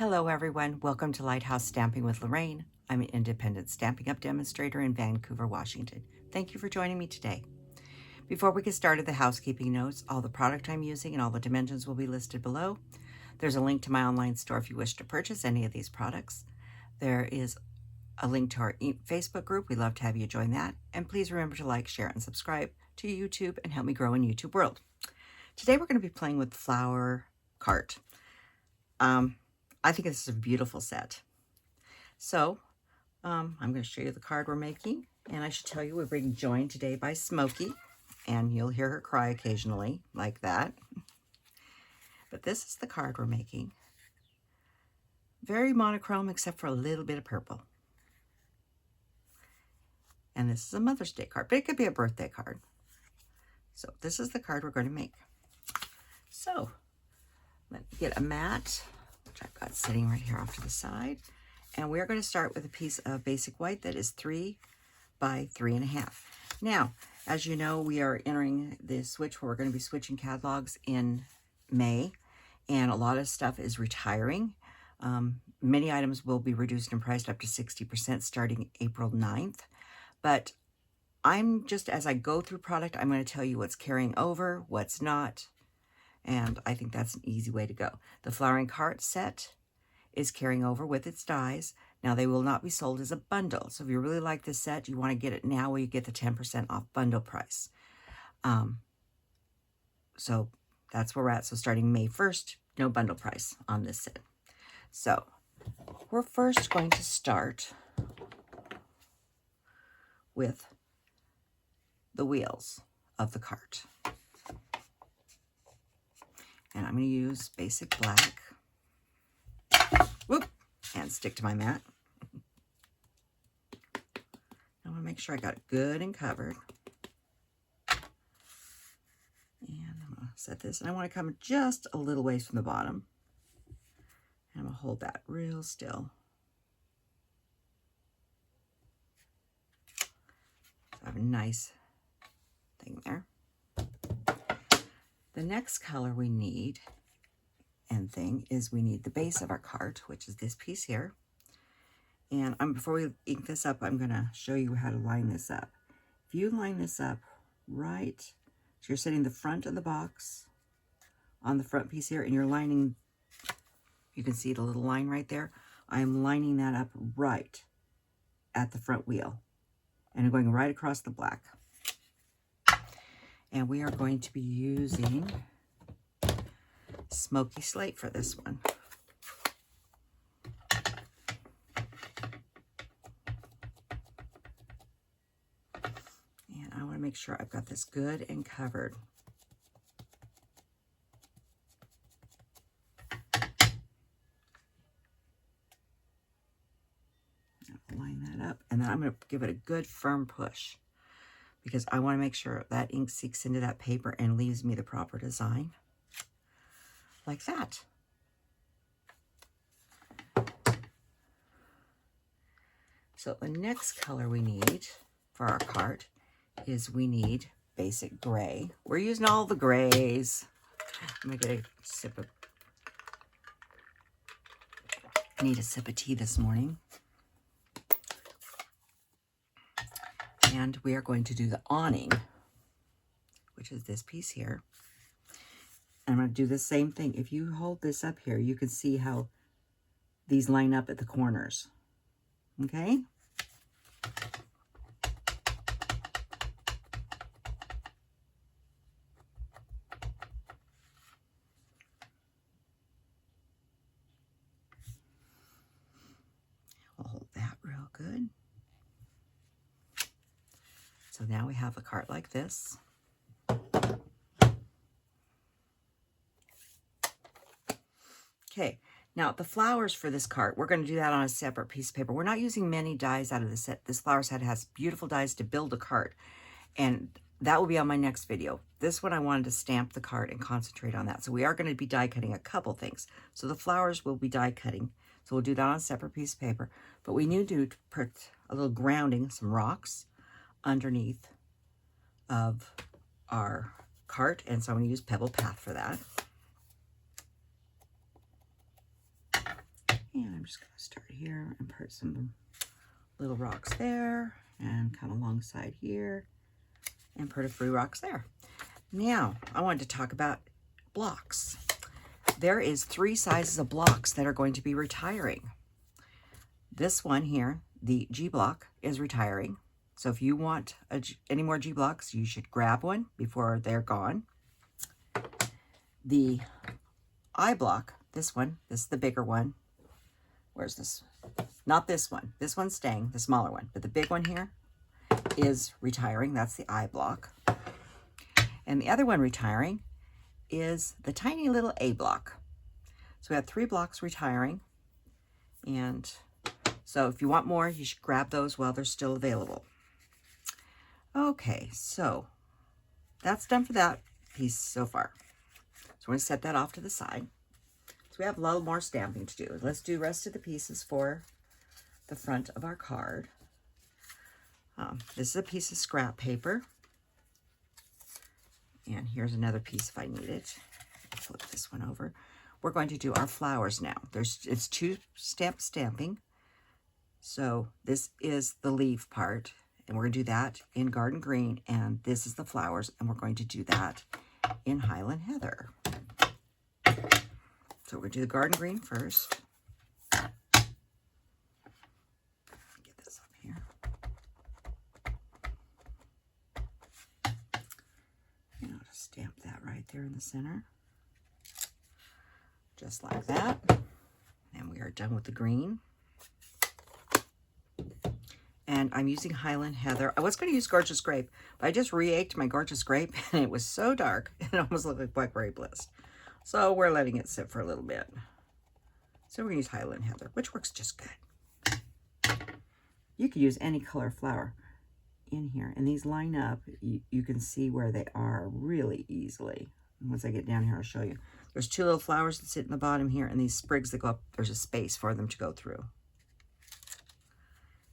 Hello everyone, welcome to Lighthouse Stamping with Lorraine. I'm an independent Stampin' Up! Demonstrator in Vancouver, Washington. Thank you for joining me today. Before we get started, the housekeeping notes, all the product I'm using and all the dimensions will be listed below. There's a link to my online store if you wish to purchase any of these products. There is a link to our Facebook group. We'd love to have you join that. And please remember to like, share, and subscribe to YouTube and help me grow in YouTube world. Today we're going to be playing with Flower Cart. I think this is a beautiful set. So I'm going to show you the card we're making. And I should tell you we're being joined today by Smoky. And you'll hear her cry occasionally like that. But this is the card we're making. Very monochrome except for a little bit of purple. And this is a Mother's Day card, but it could be a birthday card. So this is the card we're going to make. So let me get a mat, which I've got sitting right here off to the side. And we're going to start with a piece of basic white that is 3 by 3.5. Now, as you know, we are entering the switch where we're going to be switching catalogs in May, and a lot of stuff is retiring. Many items will be reduced in price up to 60% starting April 9th. But I'm just, as I go through product, I'm going to tell you what's carrying over, what's not, and I think that's an easy way to go. The Flowering Cart set is carrying over with its dies. Now, they will not be sold as a bundle. So if you really like this set, you want to get it now where you get the 10% off bundle price. So that's where we're at. So starting May 1st, no bundle price on this set. So we're first going to start with the wheels of the cart. And I'm going to use basic black. Whoop! And stick to my mat. I want to make sure I got it good and covered. And I'm going to set this. And I want to come just a little ways from the bottom. And I'm going to hold that real still. So I have a nice thing there. The next color we need and thing is we need the base of our cart, which is this piece here. And before we ink this up, I'm going to show you how to line this up. If you line this up right, so you're setting the front of the box on the front piece here, and you're lining, you can see the little line right there. I'm lining that up right at the front wheel. And I'm going right across the black. And we are going to be using Smoky Slate for this one. And I want to make sure I've got this good and covered. Line that up, and then I'm going to give it a good firm push, because I want to make sure that ink seeks into that paper and leaves me the proper design. Like that. So the next color we need for our cart is we need basic gray. We're using all the grays. I'm going to get a sip of... I need a sip of tea this morning. And we are going to do the awning, which is this piece here. And I'm going to do the same thing. If you hold this up here, you can see how these line up at the corners. Okay? I'll hold that real good. So now we have a cart like this. Okay, now the flowers for this cart, we're going to do that on a separate piece of paper. We're not using many dies out of the set. This flower set has beautiful dies to build a cart, and that will be on my next video. This one I wanted to stamp the cart and concentrate on that. So we are going to be die cutting a couple things. So the flowers will be die cutting. So we'll do that on a separate piece of paper. But we need to put a little grounding, some rocks, underneath of our cart, and so I'm going to use Pebbled Path for that. I'm just going to start here and put some little rocks there and come alongside here and put a few rocks there. Now, I wanted to talk about blocks. There is 3 sizes of blocks that are going to be retiring. This one here, the G block, is retiring. So if you want any more G blocks, you should grab one before they're gone. The I block, this one, this is the bigger one. Where's this? Not this one. This one's staying, the smaller one. But the big one here is retiring. That's the I block. And the other one retiring is the tiny little A block. So we have 3 blocks retiring. And so if you want more, you should grab those while they're still available. Okay, so that's done for that piece so far. So we're going to set that off to the side. So we have a little more stamping to do. Let's do the rest of the pieces for the front of our card. This is a piece of scrap paper. And here's another piece if I need it. Flip this one over. We're going to do our flowers now. It's 2 stamping. So this is the leaf part. And we're going to do that in Garden Green. And this is the flowers. And we're going to do that in Highland Heather. So we're going to do the Garden Green first. Get this up here. And I'll just stamp that right there in the center. Just like that. And we are done with the green. And I'm using Highland Heather. I was going to use Gorgeous Grape, but I just re-aked my Gorgeous Grape, and it was so dark, it almost looked like Blackberry Bliss. So we're letting it sit for a little bit. So we're going to use Highland Heather, which works just good. You could use any color flower in here, and these line up. You can see where they are really easily. And once I get down here, I'll show you. There's 2 little flowers that sit in the bottom here, and these sprigs that go up, there's a space for them to go through.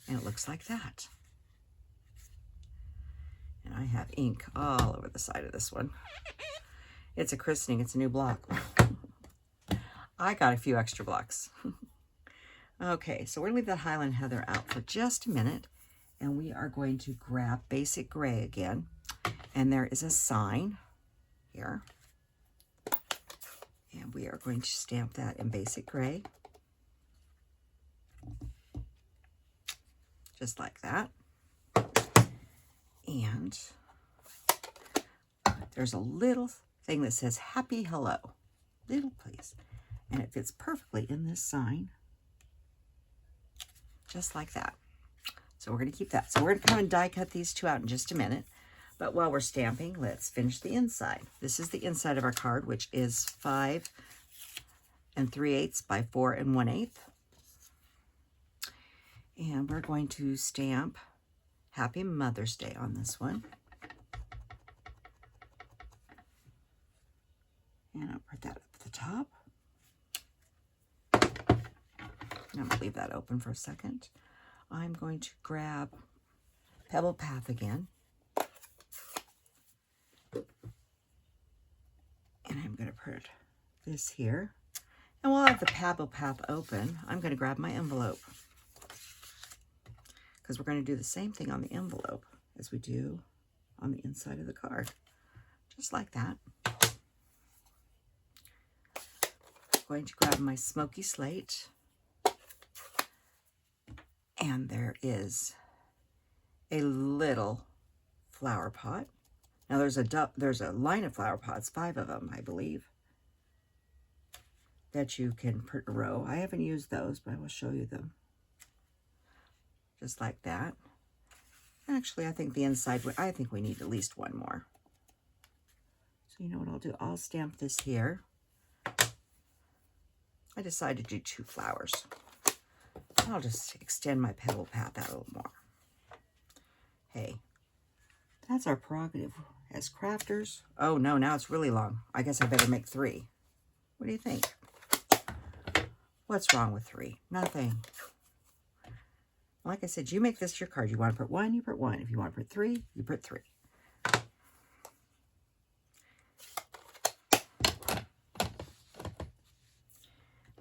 And it looks like that. And I have ink all over the side of this one. It's a christening. It's a new block. I got a few extra blocks. Okay, so we're going to leave that Highland Heather out for just a minute. And we are going to grab Basic Gray again. And there is a sign here. And we are going to stamp that in Basic Gray. Just like that. And there's a little thing that says Happy Hello. Little please. And it fits perfectly in this sign. Just like that. So we're going to keep that. So we're going to come and die cut these 2 out in just a minute. But while we're stamping, let's finish the inside. This is the inside of our card, which is 5 3/8 by 4 1/8. And we're going to stamp Happy Mother's Day on this one. And I'll put that up at the top. I'm going to leave that open for a second. I'm going to grab Pebbled Path again. And I'm going to put this here. And while I have the Pebbled Path open, I'm going to grab my envelope. Because we're going to do the same thing on the envelope as we do on the inside of the card. Just like that. I'm going to grab my Smoky Slate. And there is a little flower pot. Now there's a line of flower pots, 5 of them, I believe, that you can put in a row. I haven't used those, but I will show you them. Just like that. Actually, I think the inside, I think we need at least 1 more. So you know what I'll do? I'll stamp this here. I decided to do 2 flowers. I'll just extend my Pebbled Path out a little more. Hey, that's our prerogative as crafters. Oh no, now it's really long. I guess I better make 3. What do you think? What's wrong with 3? Nothing. Like I said, you make this your card. You want to put 1, you put 1. If you want to put 3, you put 3.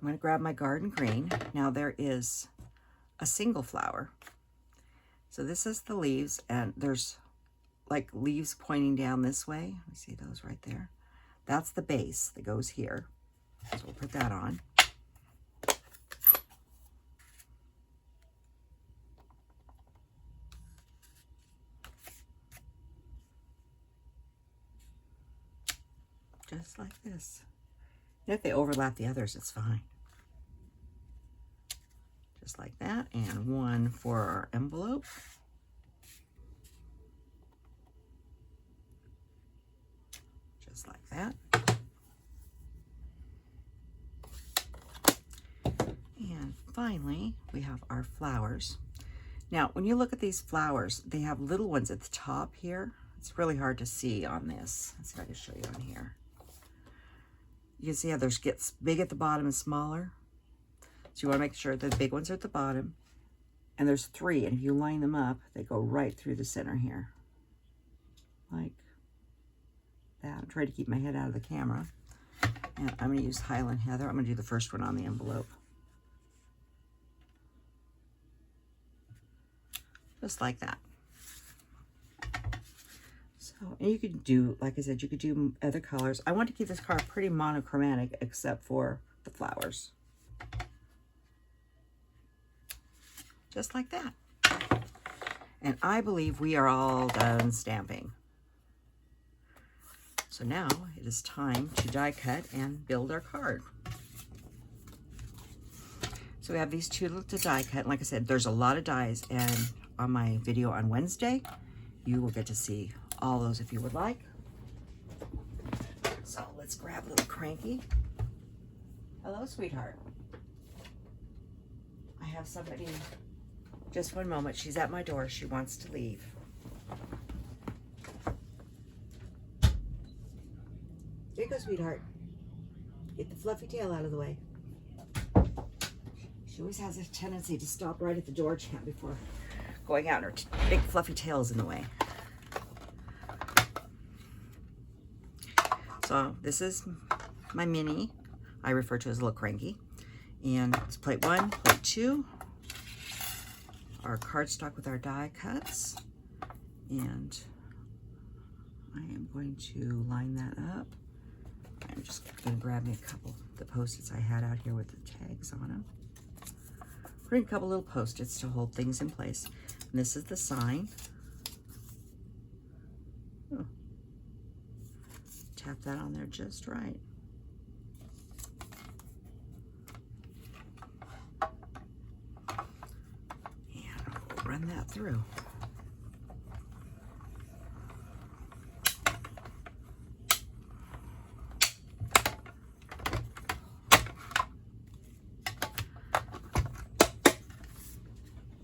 I'm going to grab my garden green. Now there is a single flower. So this is the leaves, and there's like leaves pointing down this way. You see those right there? That's the base that goes here. So we'll put that on. Just like this. And if they overlap the others, it's fine. Just like that. And one for our envelope. Just like that. And finally, we have our flowers. Now, when you look at these flowers, they have little ones at the top here. It's really hard to see on this. Let's see if I can show you on here. You can see how theirs gets big at the bottom and smaller. So you want to make sure that the big ones are at the bottom. And there's 3, and if you line them up, they go right through the center here. Like that. I'm trying to keep my head out of the camera. And I'm going to use Highland Heather. I'm going to do the first one on the envelope. Just like that. So, and you could do, like I said, you could do other colors. I want to keep this card pretty monochromatic except for the flowers. Just like that. And I believe we are all done stamping. So now it is time to die cut and build our card. So we have these 2 to die cut. And like I said, there's a lot of dies, and on my video on Wednesday, you will get to see all those if you would like. So let's grab a little cranky. Hello, sweetheart. I have somebody, just one moment. She's at my door. She wants to leave. Here you go, sweetheart. Get the fluffy tail out of the way. She always has a tendency to stop right at the door jam before going out. Her big fluffy tail is in the way. So this is my mini, I refer to as a little cranky. And it's plate 1, plate 2, our cardstock with our die cuts. And I am going to line that up. I'm just going to grab me a couple of the Post-its I had out here with the tags on them. Bring a couple little Post-its to hold things in place. And this is the sign. Oh. Tap that on there just right. And we'll run that through.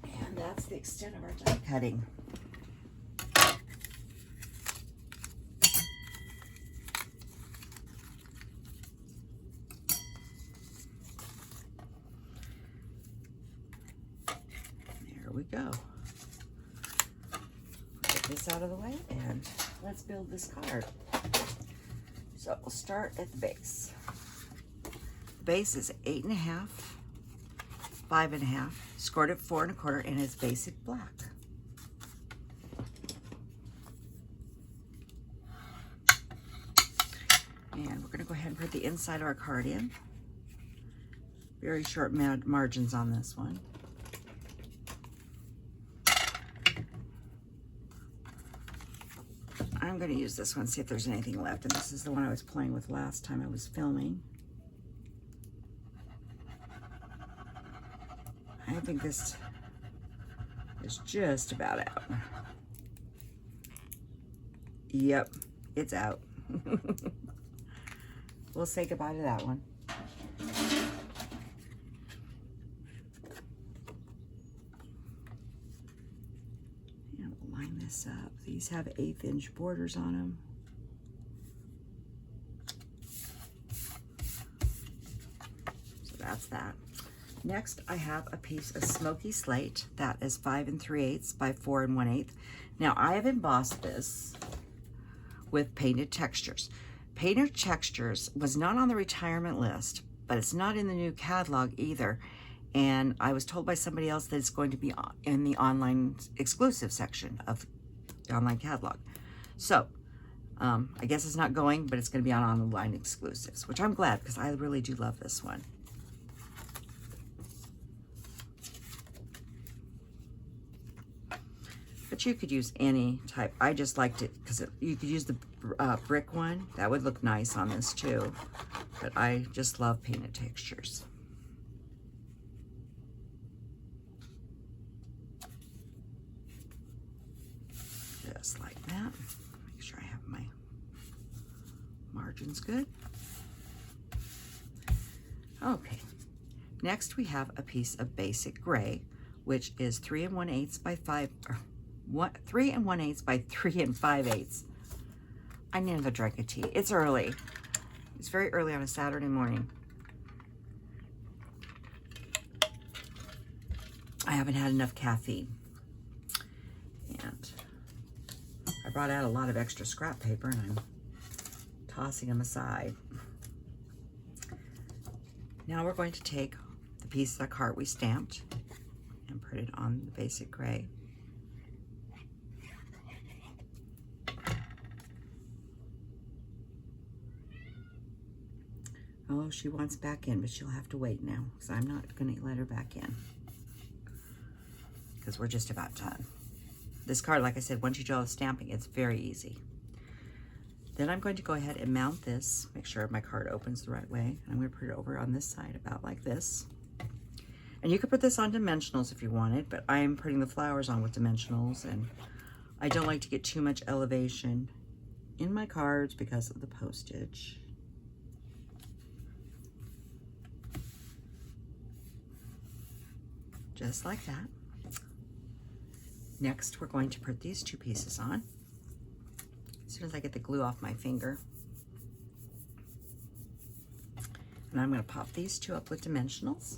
And that's the extent of our die cutting. We go. Get this out of the way and let's build this card. So we'll start at the base. The base is 8.5, 5.5, scored at 4 1/4, and it's basic black. And we're going to go ahead and put the inside of our card in. Very short margins on this one. I'm going to use this one, see if there's anything left. And this is the one I was playing with last time I was filming. I think this is just about out. Yep, it's out. We'll say goodbye to that one. And we'll line this up. These have 1/8" borders on them. So that's that. Next, I have a piece of Smoky Slate that is 5 3/8 by 4 1/8. Now, I have embossed this with Painted Textures. Painted Textures was not on the retirement list, but it's not in the new catalog either. And I was told by somebody else that it's going to be in the online exclusive section of the online catalog. So I guess it's not going, but it's going to be on online exclusives, which I'm glad because I really do love this one. But you could use any type. I just liked it because you could use the brick one. That would look nice on this too. But I just love painted textures. Just like that. Make sure I have my margins good. Okay. Next we have a piece of basic gray, which is 3 1/8 by 5. 3 1/8 by 3 5/8. I need another drink of tea. It's early. It's very early on a Saturday morning. I haven't had enough caffeine. And I brought out a lot of extra scrap paper and I'm tossing them aside. Now we're going to take the piece of the card we stamped and put it on the basic gray. Oh, she wants back in, but she'll have to wait now because I'm not going to let her back in because we're just about done. This card, like I said, once you draw the stamping, it's very easy. Then I'm going to go ahead and mount this, make sure my card opens the right way. I'm going to put it over on this side about like this. And you could put this on dimensionals if you wanted, but I'm putting the flowers on with dimensionals, and I don't like to get too much elevation in my cards because of the postage. Just like that. Next, we're going to put these two pieces on. As soon as I get the glue off my finger. And I'm going to pop these two up with dimensionals.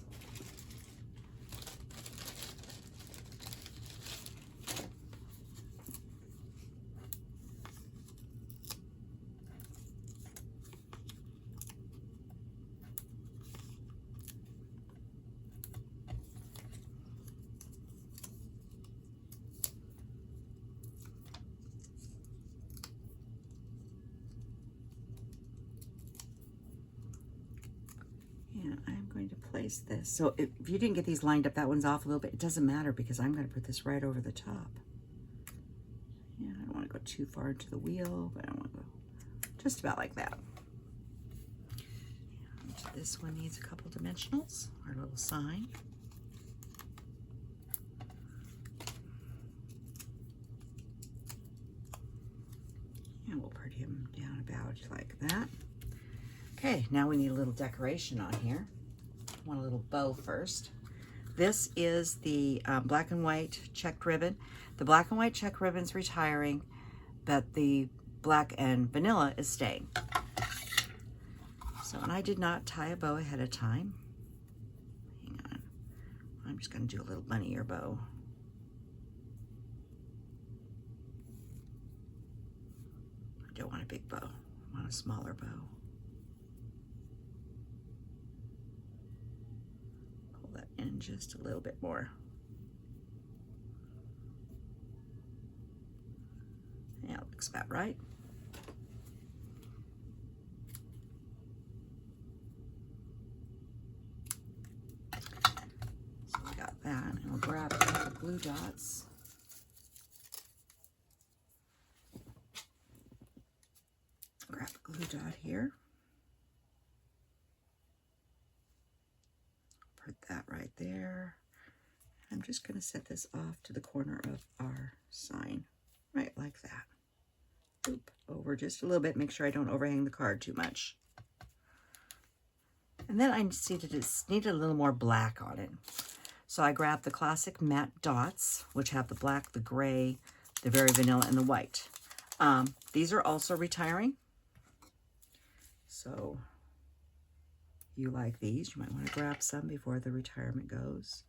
And I'm going to place this. So if you didn't get these lined up, that one's off a little bit. It doesn't matter because I'm going to put this right over the top. Yeah, I don't want to go too far into the wheel, but I want to go just about like that. And this one needs a couple dimensionals, our little sign. And we'll put him down about like that. Okay, now we need a little decoration on here. I want a little bow first. This is the black and white checked ribbon. The black and white check ribbon's retiring, but the black and vanilla is staying. So, and I did not tie a bow ahead of time. Hang on. I'm just going to do a little bunny ear bow. I don't want a big bow. I want a smaller bow. Pull that in just a little bit more. Yeah, looks about right. So we got that, and we'll grab a couple of glue dots. Grab a glue dot here. Put that right there. I'm just going to set this off to the corner of our sign, right like that. Oop, over just a little bit. Make sure I don't overhang the card too much. And then I needed a little more black on it. So I grabbed the classic matte dots, which have the black, the gray, the very vanilla, and the white. These are also retiring. So if you like these, you might want to grab some before the retirement goes.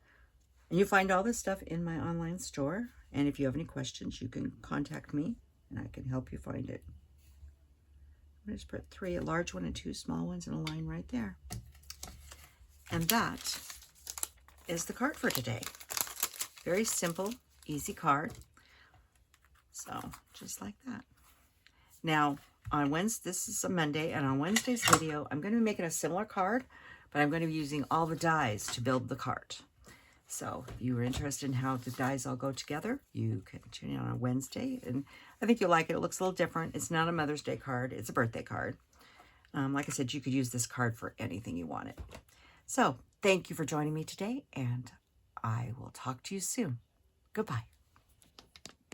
And you find all this stuff in my online store. And if you have any questions, you can contact me and I can help you find it. I'm going to just put 3, a large one and 2 small ones, in a line right there. And that is the card for today. Very simple, easy card. So just like that. Now on Wednesday, this is a Monday, and on Wednesday's video, I'm going to be making a similar card, but I'm going to be using all the dies to build the card. So if you are interested in how the dies all go together, you can tune in on a Wednesday, and I think you'll like it. It looks a little different. It's not a Mother's Day card. It's a birthday card. Like I said, you could use this card for anything you wanted. So thank you for joining me today, and I will talk to you soon. Goodbye.